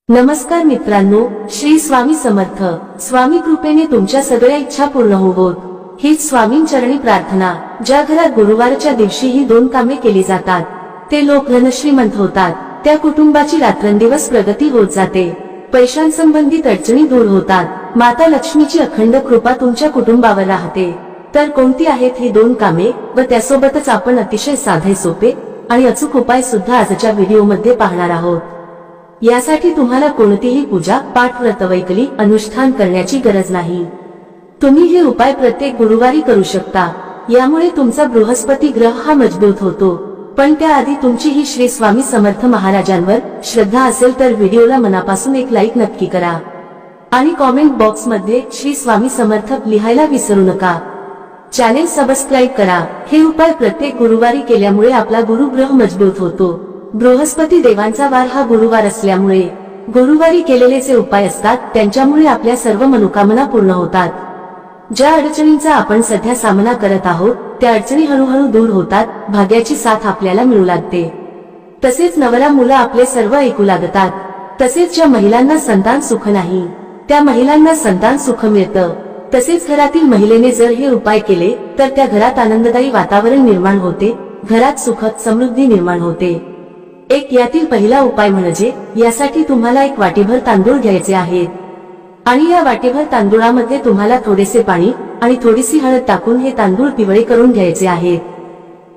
नमस्कार मित्रांनो, श्री स्वामी समर्थ. स्वामी कृपेने तुमच्या सगळ्या इच्छा पूर्ण होवोत हीच स्वामींचरणी प्रार्थना. ज्या घरात गुरुवारच्या दिवशी ही दोन कामे केली जातात ते लोक धनश्रीमंत होतात. त्या कुटुंबाची रात्रंदिवस प्रगती होत जाते. पैशांसंबंधित अडचणी दूर होतात. माता लक्ष्मीची अखंड कृपा तुमच्या कुटुंबावर राहते. तर कोणती आहेत ही दोन कामे व त्यासोबतच आपण अतिशय साधे सोपे आणि अचूक उपाय सुद्धा आजच्या व्हिडिओमध्ये पाहणार आहोत. यासाठी तुम्हाला कोणतीही पूजा पाठ व्रतवैकली अनुष्ठान करण्याची गरज नाही. तुम्ही हे उपाय प्रत्येक गुरुवारी करू शकता. यामुळे तुमचा बृहस्पती ग्रह हा मजबूत होतो. पण त्याआधी तुमची ही श्री स्वामी समर्थ महाराजांवर श्रद्धा असेल तर व्हिडिओला मनापासून एक लाईक नक्की करा आणि कॉमेंट बॉक्स मध्ये श्री स्वामी समर्थ लिहायला विसरू नका. चॅनेल सबस्क्राईब करा. हे उपाय प्रत्येक गुरुवारी केल्यामुळे आपला गुरुग्रह मजबूत होतो. बृहस्पती देवांचा वार हा गुरुवार असल्यामुळे गुरुवारी केलेले जे उपाय असतात त्यांच्यामुळे आपल्या सर्व मनोकामना पूर्ण होतात. ज्या अडचणींचा आपण सध्या सामना करत आहोत त्या अडचणी हळूहळू दूर होतात. भाग्याची साथ आपल्याला मिळू लागते. तसेच नवरा मुलं आपले सर्व ऐकू लागतात. तसेच ज्या महिलांना संतान सुख नाही त्या महिलांना संतान सुख मिळतं. तसेच घरातील महिलेने जर हे उपाय केले तर त्या घरात आनंददायी वातावरण निर्माण होते. घरात सुखद समृद्धी निर्माण होते. एक यातील पहिला उपाय म्हणजे यासाठी तुम्हाला एक वाटीभर तांदूळ घ्यायचे आहेत आणि या वाटीभर तांदूळामध्ये तुम्हाला थोडेसे पाणी आणि थोडीशी हळद टाकून हे तांदूळ पिवळे करून घ्यायचे आहेत.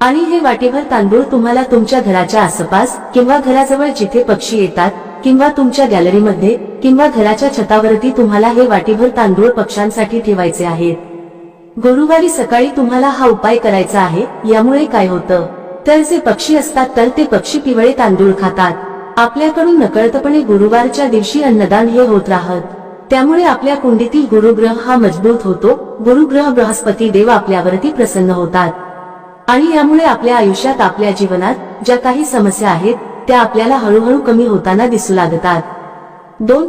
आणि हे वाटीभर तांदूळ तुम्हाला तुमच्या घराच्या आसपास किंवा घराजवळ जिथे पक्षी येतात किंवा तुमच्या गॅलरीमध्ये किंवा घराच्या छतावरती तुम्हाला हे वाटीभर तांदूळ पक्ष्यांसाठी ठेवायचे आहेत. गुरुवारी सकाळी तुम्हाला हा उपाय करायचा आहे. यामुळे काय होतं तर जे पक्षी असतात तर ते पक्षी पिवळे तांदूळ खातात. आपल्याकडून नकळतपणे गुरुवारच्या दिवशी अन्नदान हे होत राहत. त्यामुळे आपल्या कुंडीतील गुरुग्रह हा मजबूत होतो. गुरुग्रह बृहस्पती देव आपल्यावरती प्रसन्न होतात आणि यामुळे आपल्या आयुष्यात आपल्या जीवनात ज्या काही समस्या आहेत त्या आपल्याला हळूहळू कमी होताना दिसू लागतात.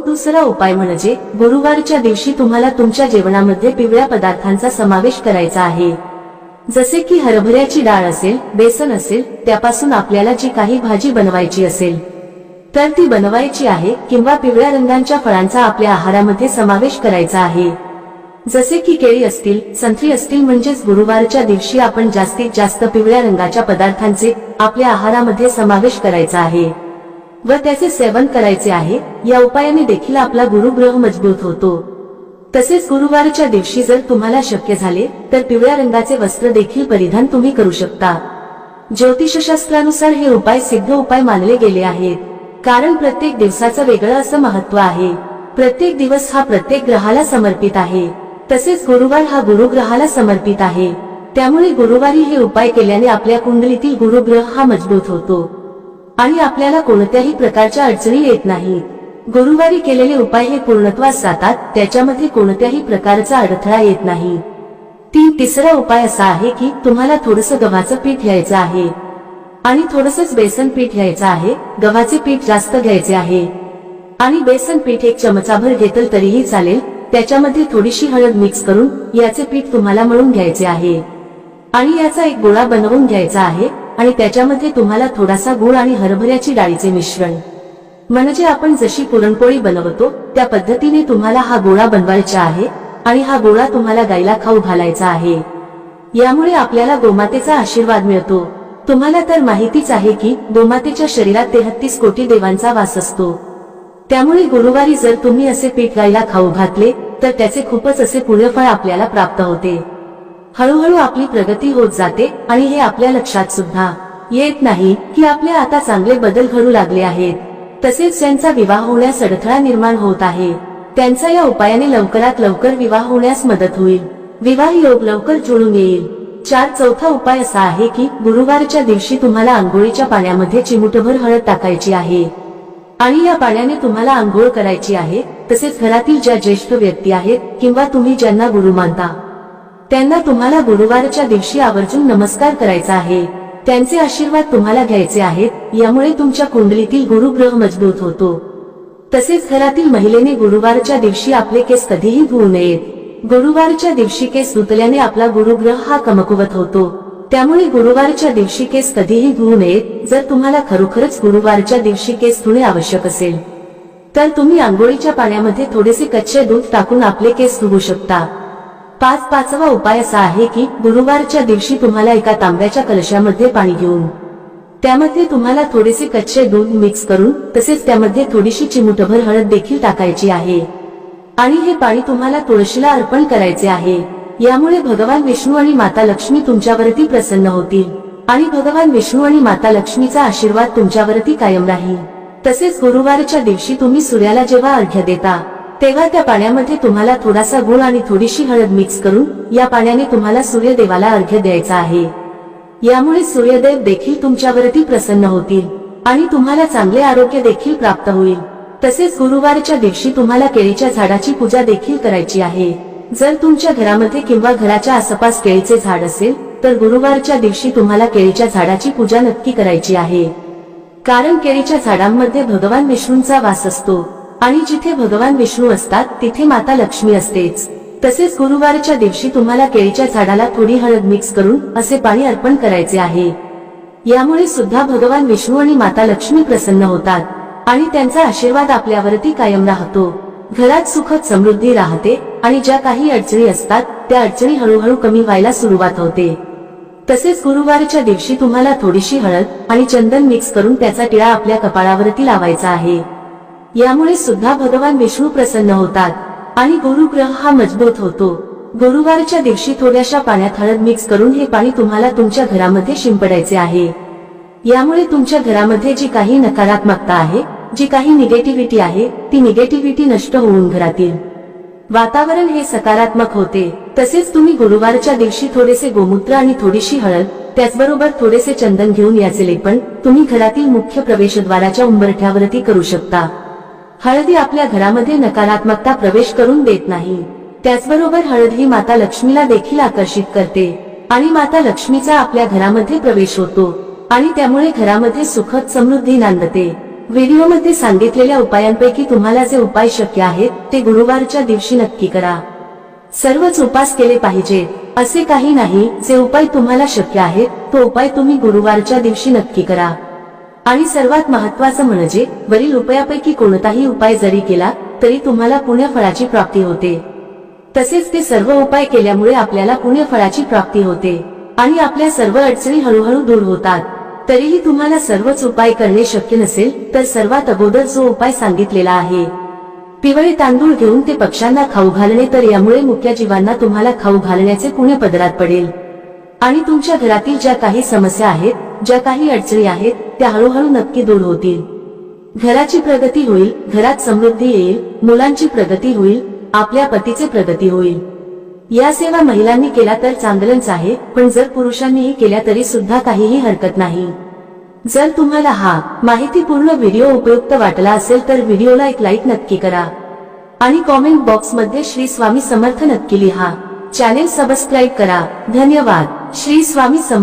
दुसरा उपाय म्हणजे गुरुवारच्या दिवशी तुम्हाला तुमच्या जेवणामध्ये पिवळ्या पदार्थांचा समावेश करायचा आहे. जसे की हरभऱ्याची डाळ असेल, बेसन असेल, त्यापासून आपल्याला जी काही भाजी बनवायची असेल तर ती बनवायची आहे किंवा पिवळ्या रंगाच्या फळांचा आपल्या आहारामध्ये समावेश करायचा आहे. जसे की केळी असतील, संत्री असतील. म्हणजेच गुरुवारच्या दिवशी आपण जास्तीत जास्त पिवळ्या रंगाच्या पदार्थांचे आपल्या आहारामध्ये समावेश करायचा आहे व त्याचे सेवन करायचे आहे. या उपायाने देखील आपला गुरुग्रह मजबूत होतो. तसेच गुरुवारच्या दिवशी जर तुम्हाला शक्य झाले तर पिवळ्या रंगाचे वस्त्र देखील परिधान तुम्ही करू शकता. ज्योतिषशास्त्रानुसार हे उपाय सिद्ध उपाय मानले गेले आहेत. कारण प्रत्येक दिवसाचं वेगळं असं महत्व आहे. प्रत्येक दिवस हा प्रत्येक ग्रहाला समर्पित आहे. तसेच गुरुवार हा गुरुग्रहाला समर्पित आहे. त्यामुळे गुरुवारी हे उपाय केल्याने आपल्या कुंडलीतील गुरुग्रह हा मजबूत होतो आणि आपल्याला कोणत्याही प्रकारच्या अडचणी येत नाहीत. गुरुवारी केलेले उपाय हे पूर्णत्वास जातात. त्याच्यामध्ये कोणत्याही प्रकारचा अडथळा येत नाही. तिसरा उपाय असा आहे की तुम्हाला थोडंसं गव्हाचं पीठ घ्यायचं आहे आणि थोडंसंच बेसन पीठ घ्यायचं आहे. गव्हाचे पीठ जास्त घ्यायचे आहे आणि बेसन पीठ एक चमचाभर घेतलं तरीही चालेल. त्याच्यामध्ये थोडीशी हळद मिक्स करून याचे पीठ तुम्हाला मळून घ्यायचे आहे आणि याचा एक गोळा बनवून घ्यायचा आहे आणि त्याच्यामध्ये तुम्हाला थोडासा गूळ आणि हरभऱ्याची डाळीचे मिश्रण म्हणजे आपण जशी पुरणपोळी बनवतो त्या पद्धतीने तुम्हाला हा गोळा बनवायचा आहे आणि हा गोळा तुम्हाला गायला खाऊ घालायचा आहे. यामुळे आपल्याला गोमातेचा आशीर्वाद मिळतो. तुम्हाला तर माहितीच आहे की गोमातेच्या शरीरात 33 कोटी देवांचा वास असतो. त्यामुळे गुरुवारी जर तुम्ही असे पीठ गायला खाऊ घातले तर त्याचे खूपच असे पुण्यफळ आपल्याला प्राप्त होते. हळूहळू आपली प्रगती होत जाते आणि हे आपल्या लक्षात सुद्धा येत नाही की आपले आता चांगले बदल घडू लागले आहेत. तसेच ज्यांचा विवाह होण्यास अडथळा निर्माण होत आहे त्यांचा या उपायाने लवकरात लवकर विवाह होण्यास मदत होईल. विवाह योग लवकर जुळून येईल. चौथा उपाय असा आहे की गुरुवारच्या दिवशी तुम्हाला आंघोळीच्या पाण्यामध्ये चिमूटभर हळद टाकायची आहे आणि या पाण्याने तुम्हाला आंघोळ करायची आहे. तसेच घरातील ज्या ज्येष्ठ व्यक्ती आहेत किंवा तुम्ही ज्यांना गुरु मानता त्यांना तुम्हाला गुरुवारच्या दिवशी आवर्जून नमस्कार करायचा आहे. त्यांचे आशीर्वाद तुम्हाला घ्यायचे आहेत. यामुळे तुमच्या कुंडलीतील गुरुग्रह मजबूत होतो. तसेच घरातील महिलेने गुरुवारच्या दिवशी आपले केस कधीही धुवू नयेत. गुरुवारच्या दिवशी केस धुतल्याने आपला गुरुग्रह हा कमकुवत होतो. त्यामुळे गुरुवारच्या दिवशी केस कधीही धुवू नयेत. जर तुम्हाला खरोखरच गुरुवारच्या दिवशी केस धुणे आवश्यक असेल तर तुम्ही आंघोळीच्या पाण्यामध्ये थोडेसे कच्चे दूध टाकून आपले केस धुवू शकता. पाचवा उपाय असा आहे की गुरुवारच्या दिवशी तुम्हाला एका तांब्याच्या कलशामध्ये पाणी घेऊन त्यामध्ये तुम्हाला थोडेसे कच्चे दूध मिक्स करून तसेच त्यामध्ये थोडीशी चिमूटभर हळद देखील टाकायची आहे आणि हे पाणी तुम्हाला तुळशीला अर्पण करायचे आहे. यामुळे भगवान विष्णू आणि माता लक्ष्मी तुमच्यावरती प्रसन्न होतील आणि भगवान विष्णू आणि माता लक्ष्मीचा आशीर्वाद तुमच्यावरती कायम राहील. तसेच गुरुवारच्या दिवशी तुम्ही सूर्याला जेव्हा अर्घ्य देता तेव्हा त्या पाण्यामध्ये तुम्हाला थोडासा गुळ आणि थोडीशी हळद मिक्स करून या पाण्याने तुम्हाला सूर्यदेवाला अर्घ्य द्यायचा आहे. यामुळे सूर्यदेव देखील तुमच्यावरती प्रसन्न होतील आणि तुम्हाला चांगले आरोग्य देखील प्राप्त होईल. तसेच गुरुवारच्या दिवशी तुम्हाला केळीच्या झाडाची पूजा देखील करायची आहे. जर तुमच्या घरामध्ये किंवा घराच्या आसपास केळीचे झाड असेल तर गुरुवारच्या दिवशी तुम्हाला केळीच्या झाडाची पूजा नक्की करायची आहे. कारण केळीच्या झाडांमध्ये भगवान विष्णूंचा वास असतो आणि जिथे भगवान विष्णू असतात तिथे माता लक्ष्मी असतेच. तसेच गुरुवारच्या दिवशी तुम्हाला केळीच्या झाडाला थोडी हळद मिक्स करून असे पाणी अर्पण करायचे आहे. यामुळे सुद्धा भगवान विष्णू आणि माता लक्ष्मी प्रसन्न होतात आणि त्यांचा आशीर्वाद आपल्यावरती कायम राहतो. घरात सुखद समृद्धी राहते आणि ज्या काही अडचणी असतात त्या अडचणी हळूहळू कमी व्हायला सुरुवात होते. तसेच गुरुवारच्या दिवशी तुम्हाला थोडीशी हळद आणि चंदन मिक्स करून त्याचा टिळा आपल्या कपाळावरती लावायचा आहे. यामुळे सुद्धा भगवान विष्णू प्रसन्न होतात आणि गुरुग्रह हा मजबूत होतो. गुरुवारच्या दिवशी थोड्याशा पाण्यात हळद मिक्स करून हे पाणी तुम्हाला तुमच्या घरामध्ये शिंपडायचे आहे. यामुळे तुमच्या घरामध्ये जी काही नकारात्मकता आहे, जी काही निगेटिव्हिटी आहे, ती निगेटिव्हिटी नष्ट होऊन घरातील वातावरण हे सकारात्मक होते. तसेच तुम्ही गुरुवारच्या दिवशी थोडेसे गोमूत्र आणि थोडीशी हळद त्याचबरोबर थोडेसे चंदन घेऊन याचे लेपन तुम्ही घरातील मुख्य प्रवेशद्वाराच्या उंबरठ्यावरती करू शकता. हळदी आपल्या घरामध्ये नकारात्मकता प्रवेश करून देत नाही. त्याचबरोबर हळद ही माता लक्ष्मीला देखील आकर्षित करते आणि माता लक्ष्मीचा आपल्या घरामध्ये प्रवेश होतो आणि त्यामुळे घरामध्ये सुखद समृद्धी नांदते. व्हिडिओमध्ये सांगितलेल्या उपायांपैकी तुम्हाला जे उपाय शक्य आहेत ते गुरुवारच्या दिवशी नक्की करा. सर्वच उपास केले पाहिजे असे काही नाही. जे उपाय तुम्हाला शक्य आहेत तो उपाय तुम्ही गुरुवारच्या दिवशी नक्की करा. आणि सर्वात महत्त्वाचं म्हणजे वरील उपायापैकी कोणताही उपाय जरी केला तरी तुम्हाला पुण्यफळाची प्राप्ती होते. तसेच ते सर्व उपाय केल्यामुळे आपल्याला पुण्यफळाची प्राप्ती होते आणि आपल्या सर्व अडचणी हळूहळू दूर होतात. तरीही तुम्हाला सर्वच उपाय करणे शक्य नसेल तर सर्वात अगोदर जो उपाय सांगितलेला आहे, पिवळे तांदूळ घेऊन ते पक्ष्यांना खाऊ घालणे, तर यामुळे मुक्या जीवांना तुम्हाला खाऊ घालण्याचे पुण्य पदरात पडेल आणि तुमच्या घरातील ज्या काही समस्या आहेत, ज्या काही अडचणी आहेत त्या हळूहळू नक्की दूर होतील. घराची प्रगती होईल, घरात समृद्धी येईल, मुलांची प्रगती होईल, आपल्या पतीचे प्रगती होईल. या सेवा महिलांनी केला तर चांगलंच आहे, पण जर पुरुषांनीही केल्या तरी सुद्धा काहीही हरकत नाही. जर तुम्हाला हा माहितीपूर्ण व्हिडिओ उपयुक्त वाटला असेल तर व्हिडिओला एक लाईक नक्की करा आणि कॉमेंट बॉक्स मध्ये श्री स्वामी समर्थ नक्की लिहा. चॅनेल सबस्क्राईब करा. धन्यवाद. श्री स्वामी समर्थ.